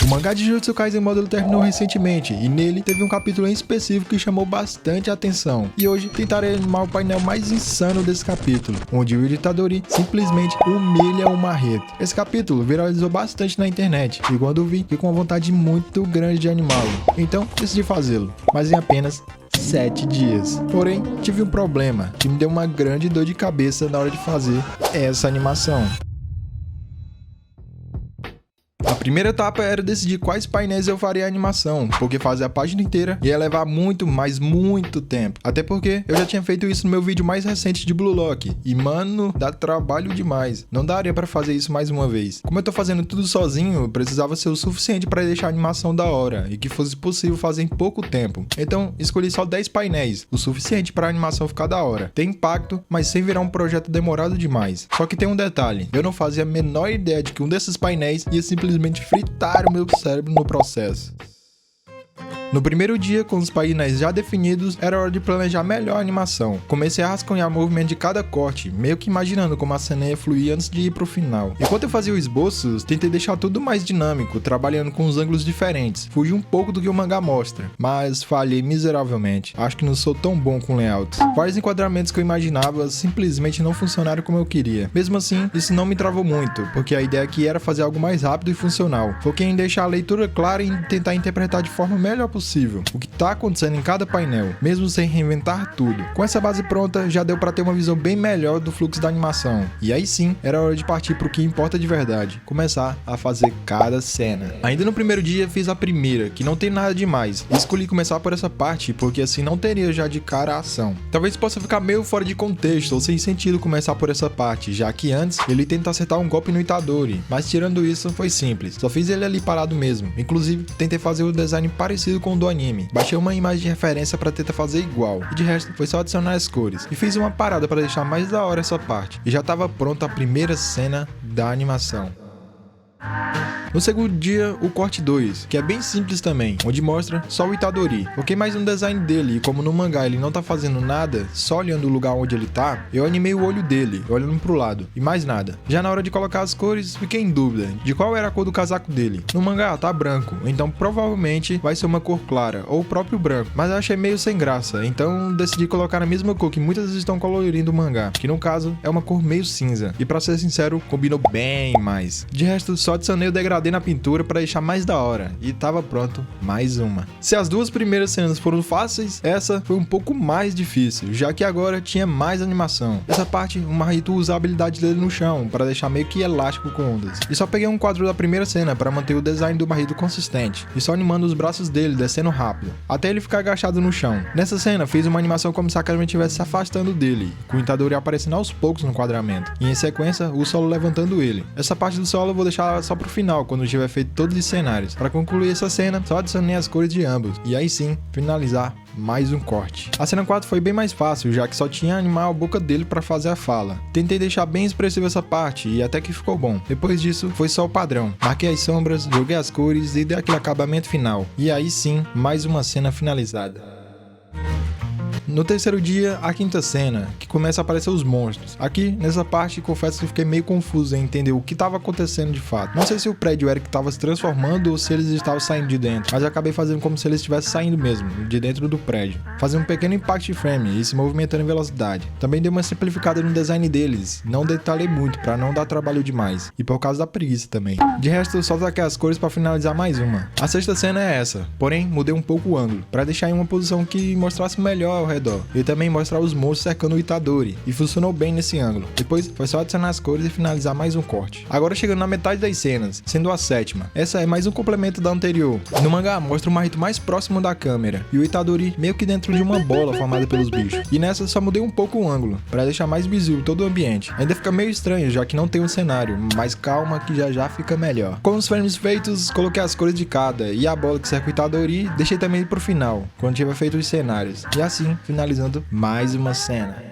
mangá de Jujutsu Kaisen Módulo terminou recentemente e nele teve um capítulo em específico que chamou bastante atenção. E hoje tentarei animar o painel mais insano desse capítulo, onde o Itadori simplesmente humilha o Marreto. Esse capítulo viralizou bastante na internet e quando vi, fiquei com uma vontade muito grande de animá-lo. Então decidi fazê-lo, mas em apenas 7 dias. Porém, tive um problema que me deu uma grande dor de cabeça na hora de fazer essa animação. A primeira etapa era decidir quais painéis eu faria a animação, porque fazer a página inteira ia levar muito, mas muito tempo. Até porque eu já tinha feito isso no meu vídeo mais recente de Blue Lock, e mano, dá trabalho demais. Não daria pra fazer isso mais uma vez. Como eu tô fazendo tudo sozinho, precisava ser o suficiente pra deixar a animação da hora, e que fosse possível fazer em pouco tempo. Então, escolhi só 10 painéis, o suficiente pra animação ficar da hora. Tem impacto, mas sem virar um projeto demorado demais. Só que tem um detalhe, eu não fazia a menor ideia de que um desses painéis ia simplesmente fritar o meu cérebro no processo. No primeiro dia, com os painéis já definidos, era hora de planejar melhor a animação. Comecei a rascunhar o movimento de cada corte, meio que imaginando como a cena ia fluir antes de ir pro final. Enquanto eu fazia os esboços, tentei deixar tudo mais dinâmico, trabalhando com os ângulos diferentes. Fugi um pouco do que o mangá mostra, mas falhei miseravelmente. Acho que não sou tão bom com layouts. Vários enquadramentos que eu imaginava simplesmente não funcionaram como eu queria. Mesmo assim, isso não me travou muito, porque a ideia aqui era fazer algo mais rápido e funcional. Foquei em deixar a leitura clara e tentar interpretar de forma melhor possível o que está acontecendo em cada painel, mesmo sem reinventar tudo. Com essa base pronta, já deu para ter uma visão bem melhor do fluxo da animação. E aí sim, era hora de partir para o que importa de verdade, começar a fazer cada cena. Ainda no primeiro dia, fiz a primeira, que não tem nada demais. Escolhi começar por essa parte, porque assim não teria já de cara a ação. Talvez possa ficar meio fora de contexto ou sem sentido começar por essa parte, já que antes ele tenta acertar um golpe no Itadori, mas tirando isso, foi simples. Só fiz ele ali parado mesmo. Inclusive, tentei fazer o design parecido com o do anime. Baixei uma imagem de referência para tentar fazer igual, e de resto foi só adicionar as cores. E fiz uma parada para deixar mais da hora essa parte, e já estava pronta a primeira cena da animação. No segundo dia, o corte 2, que é bem simples também, onde mostra só o Itadori. Foquei mais no design dele e como no mangá ele não tá fazendo nada, só olhando o lugar onde ele tá, eu animei o olho dele, olhando pro lado, e mais nada. Já na hora de colocar as cores, fiquei em dúvida de qual era a cor do casaco dele. No mangá tá branco, então provavelmente vai ser uma cor clara, ou o próprio branco, mas eu achei meio sem graça, então decidi colocar a mesma cor que muitas estão colorindo o mangá, que no caso é uma cor meio cinza, e pra ser sincero, combinou bem mais. De resto, só adicionei o degradê na pintura para deixar mais da hora e tava pronto mais uma. Se as duas primeiras cenas foram fáceis, essa foi um pouco mais difícil, já que agora tinha mais animação. Essa parte, o Marrito usa a habilidade dele no chão para deixar meio que elástico com ondas. E só peguei um quadro da primeira cena para manter o design do Marrito consistente e só animando os braços dele descendo rápido, até ele ficar agachado no chão. Nessa cena, fiz uma animação como se a câmera estivesse se afastando dele, com o Itadori aparecendo aos poucos no enquadramento, e em sequência, o solo levantando ele. Essa parte do solo eu vou deixar só pro final, quando tiver feito todos os cenários. Para concluir essa cena, só adicionei as cores de ambos, e aí sim, finalizar mais um corte. A cena 4 foi bem mais fácil, já que só tinha animar a boca dele para fazer a fala. Tentei deixar bem expressiva essa parte, e até que ficou bom. Depois disso, foi só o padrão. Marquei as sombras, joguei as cores e dei aquele acabamento final. E aí sim, mais uma cena finalizada. No terceiro dia, a quinta cena, que começa a aparecer os monstros. Aqui, nessa parte, confesso que fiquei meio confuso em entender o que estava acontecendo de fato. Não sei se o prédio era que estava se transformando ou se eles estavam saindo de dentro, mas eu acabei fazendo como se eles estivessem saindo mesmo, de dentro do prédio. Fazendo um pequeno impact frame e se movimentando em velocidade. Também dei uma simplificada no design deles, não detalhei muito para não dar trabalho demais, e por causa da preguiça também. De resto, só taquei as cores para finalizar mais uma. A sexta cena é essa, porém mudei um pouco o ângulo, para deixar em uma posição que mostrasse melhor ao redor. E também mostrar os monstros cercando o Itadori, e funcionou bem nesse ângulo. Depois foi só adicionar as cores e finalizar mais um corte. Agora chegando na metade das cenas, sendo a sétima. Essa é mais um complemento da anterior. No mangá mostra o Marrito mais próximo da câmera, e o Itadori meio que dentro de uma bola formada pelos bichos. E nessa só mudei um pouco o ângulo, para deixar mais visível todo o ambiente. Ainda fica meio estranho, já que não tem um cenário, mas calma que já fica melhor. Com os frames feitos, coloquei as cores de cada, e a bola que cerca o Itadori, deixei também pro final, quando tiver feito os cenários. E assim, finalizando mais uma cena.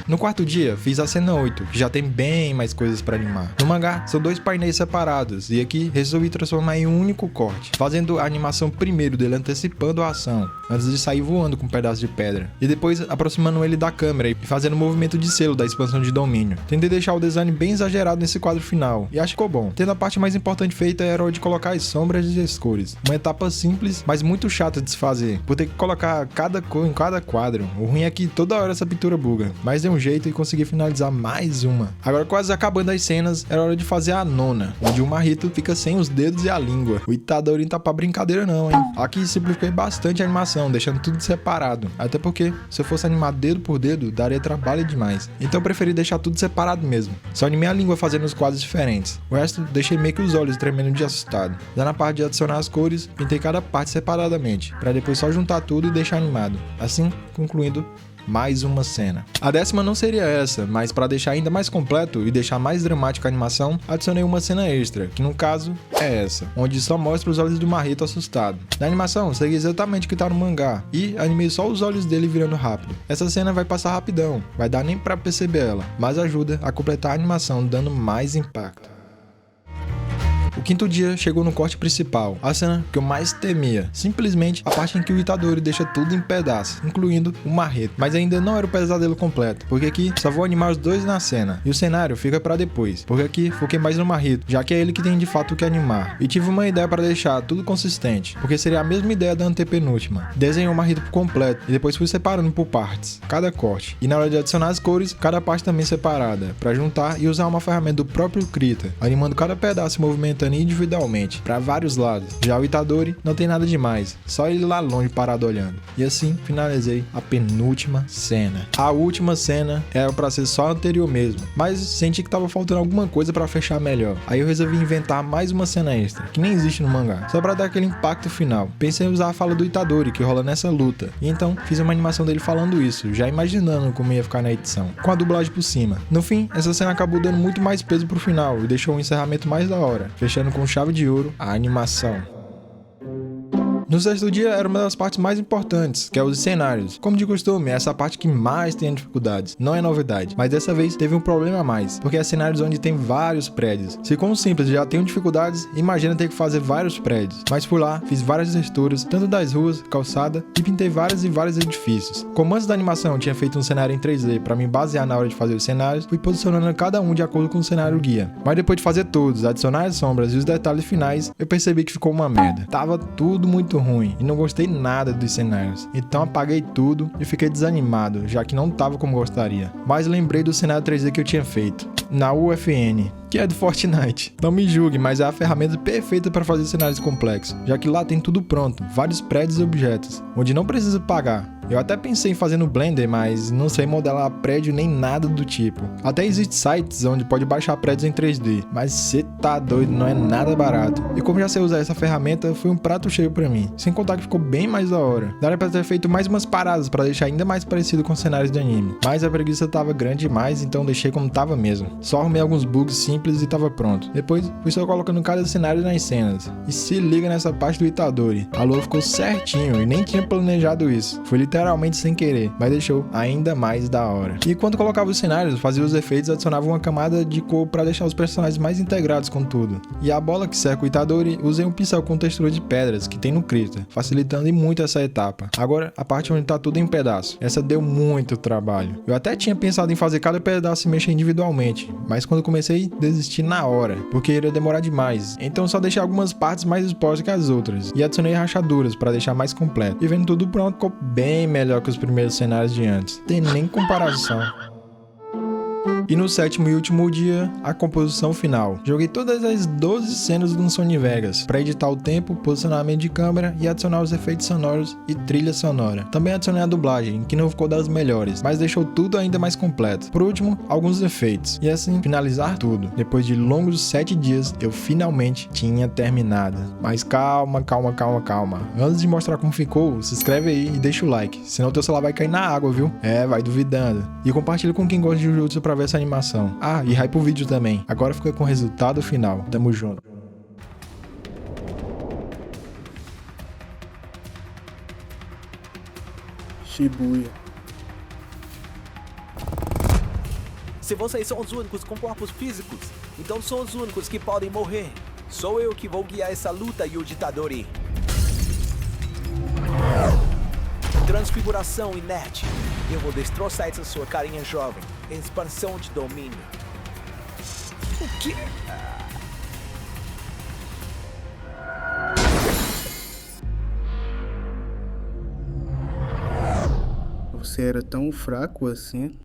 No quarto dia, fiz a cena 8, que já tem bem mais coisas pra animar. No mangá, são 2 painéis separados, e aqui resolvi transformar em um único corte, fazendo a animação primeiro dele antecipando a ação, antes de sair voando com um pedaço de pedra, e depois aproximando ele da câmera e fazendo o movimento de selo da expansão de domínio. Tentei deixar o design bem exagerado nesse quadro final, e acho que ficou bom. Tendo a parte mais importante feita era a de colocar as sombras e as cores. Uma etapa simples, mas muito chata de se fazer, por ter que colocar cada cor em cada quadro. O ruim é que toda hora essa pintura buga, mas dei um jeito e consegui finalizar mais uma. Agora, quase acabando as cenas, era hora de fazer a nona, onde o Marrito fica sem os dedos e a língua. O Itadori tá pra brincadeira não, hein? Aqui simplifiquei bastante a animação, deixando tudo separado, até porque se eu fosse animar dedo por dedo, daria trabalho demais. Então eu preferi deixar tudo separado mesmo. Só animei a língua fazendo os quadros diferentes. O resto deixei meio que os olhos tremendo de assustado. Já na parte de adicionar as cores, pintei cada parte separadamente, pra depois só juntar tudo e deixar animado. Assim, concluindo mais uma cena. A 10ª não seria essa, mas para deixar ainda mais completo e deixar mais dramática a animação, adicionei uma cena extra, que no caso é essa, onde só mostra os olhos do Marrito assustado. Na animação, segui exatamente o que tá no mangá, e animei só os olhos dele virando rápido. Essa cena vai passar rapidão, vai dar nem pra perceber ela, mas ajuda a completar a animação, dando mais impacto. O quinto dia chegou no corte principal, a cena que eu mais temia, simplesmente a parte em que o Itadori deixa tudo em pedaços, incluindo o Marrito. Mas ainda não era o pesadelo completo, porque aqui só vou animar os dois na cena, e o cenário fica pra depois, porque aqui foquei mais no Marrito, já que é ele que tem de fato o que animar. E tive uma ideia pra deixar tudo consistente, porque seria a mesma ideia da antepenúltima. Desenhei o Marrito por completo, e depois fui separando por partes, cada corte. E na hora de adicionar as cores, cada parte também separada, pra juntar e usar uma ferramenta do próprio Krita, animando cada pedaço e movimentando individualmente, para vários lados. Já o Itadori não tem nada demais, só ele lá longe parado olhando. E assim finalizei a penúltima cena. A última cena era para ser só a anterior mesmo, mas senti que tava faltando alguma coisa para fechar melhor. Aí eu resolvi inventar mais uma cena extra, que nem existe no mangá, só para dar aquele impacto final. Pensei em usar a fala do Itadori que rola nessa luta, e então fiz uma animação dele falando isso, já imaginando como ia ficar na edição, com a dublagem por cima. No fim, essa cena acabou dando muito mais peso pro final e deixou um encerramento mais da hora, fechando com chave de ouro a animação. No sexto dia era uma das partes mais importantes, que é os cenários. Como de costume, é essa parte que mais tem dificuldades. Não é novidade, mas dessa vez teve um problema a mais, porque é cenários onde tem vários prédios. Se com o simples já tenho dificuldades, imagina ter que fazer vários prédios. Mas fui lá, fiz várias texturas, tanto das ruas, calçada, e pintei vários e vários edifícios. Como antes da animação eu tinha feito um cenário em 3D para me basear na hora de fazer os cenários, fui posicionando cada um de acordo com o cenário guia. Mas depois de fazer todos, adicionar as sombras e os detalhes finais, eu percebi que ficou uma merda. Tava tudo muito ruim e não gostei nada dos cenários, então apaguei tudo e fiquei desanimado, já que não tava como gostaria. Mas lembrei do cenário 3D que eu tinha feito na UFN, que é do Fortnite. Não me julgue, mas é a ferramenta perfeita para fazer cenários complexos, já que lá tem tudo pronto, vários prédios e objetos, onde não precisa pagar. Eu até pensei em fazer no Blender, mas não sei modelar prédio nem nada do tipo. Até existem sites onde pode baixar prédios em 3D, mas cê tá doido, não é nada barato. E como já sei usar essa ferramenta, foi um prato cheio pra mim, sem contar que ficou bem mais da hora. Daria pra ter feito mais umas paradas pra deixar ainda mais parecido com cenários de anime, mas a preguiça tava grande demais, então deixei como tava mesmo. Só arrumei alguns bugs simples e tava pronto. Depois fui só colocando cada cenário nas cenas. E se liga nessa parte do Itadori, a lua ficou certinho e nem tinha planejado isso. Foi literalmente sem querer, mas deixou ainda mais da hora. E quando colocava os cenários, fazia os efeitos e adicionava uma camada de cor para deixar os personagens mais integrados com tudo. E a bola que cerca o Itadori, usei um pincel com textura de pedras que tem no Krita, facilitando muito essa etapa. Agora, a parte onde tá tudo em pedaço. Essa deu muito trabalho. Eu até tinha pensado em fazer cada pedaço se mexer individualmente, mas quando comecei, desisti na hora, porque iria demorar demais. Então só deixei algumas partes mais expostas que as outras, e adicionei rachaduras para deixar mais completo. E vendo tudo pronto, ficou bem melhor que os primeiros cenários de antes. Tem nem comparação. E no sétimo e último dia, a composição final. Joguei todas as 12 cenas do Sony Vegas para editar o tempo, posicionamento de câmera e adicionar os efeitos sonoros e trilha sonora. Também adicionei a dublagem, que não ficou das melhores, mas deixou tudo ainda mais completo. Por último, alguns efeitos. E assim, finalizar tudo. Depois de longos 7 dias, eu finalmente tinha terminado. Mas calma. Antes de mostrar como ficou, se inscreve aí e deixa o like, senão teu celular vai cair na água, viu? Vai duvidando. E compartilha com quem gosta de Jujutsu pra ver essa animação. E hype o vídeo também. Agora fica com o resultado final. Tamo junto. Shibuya. Se vocês são os únicos com corpos físicos, então são os únicos que podem morrer. Sou eu que vou guiar essa luta, Yujitadori. Transfiguração inerte. Eu vou destroçar essa sua carinha jovem. Expansão de domínio. O quê? Você era tão fraco assim?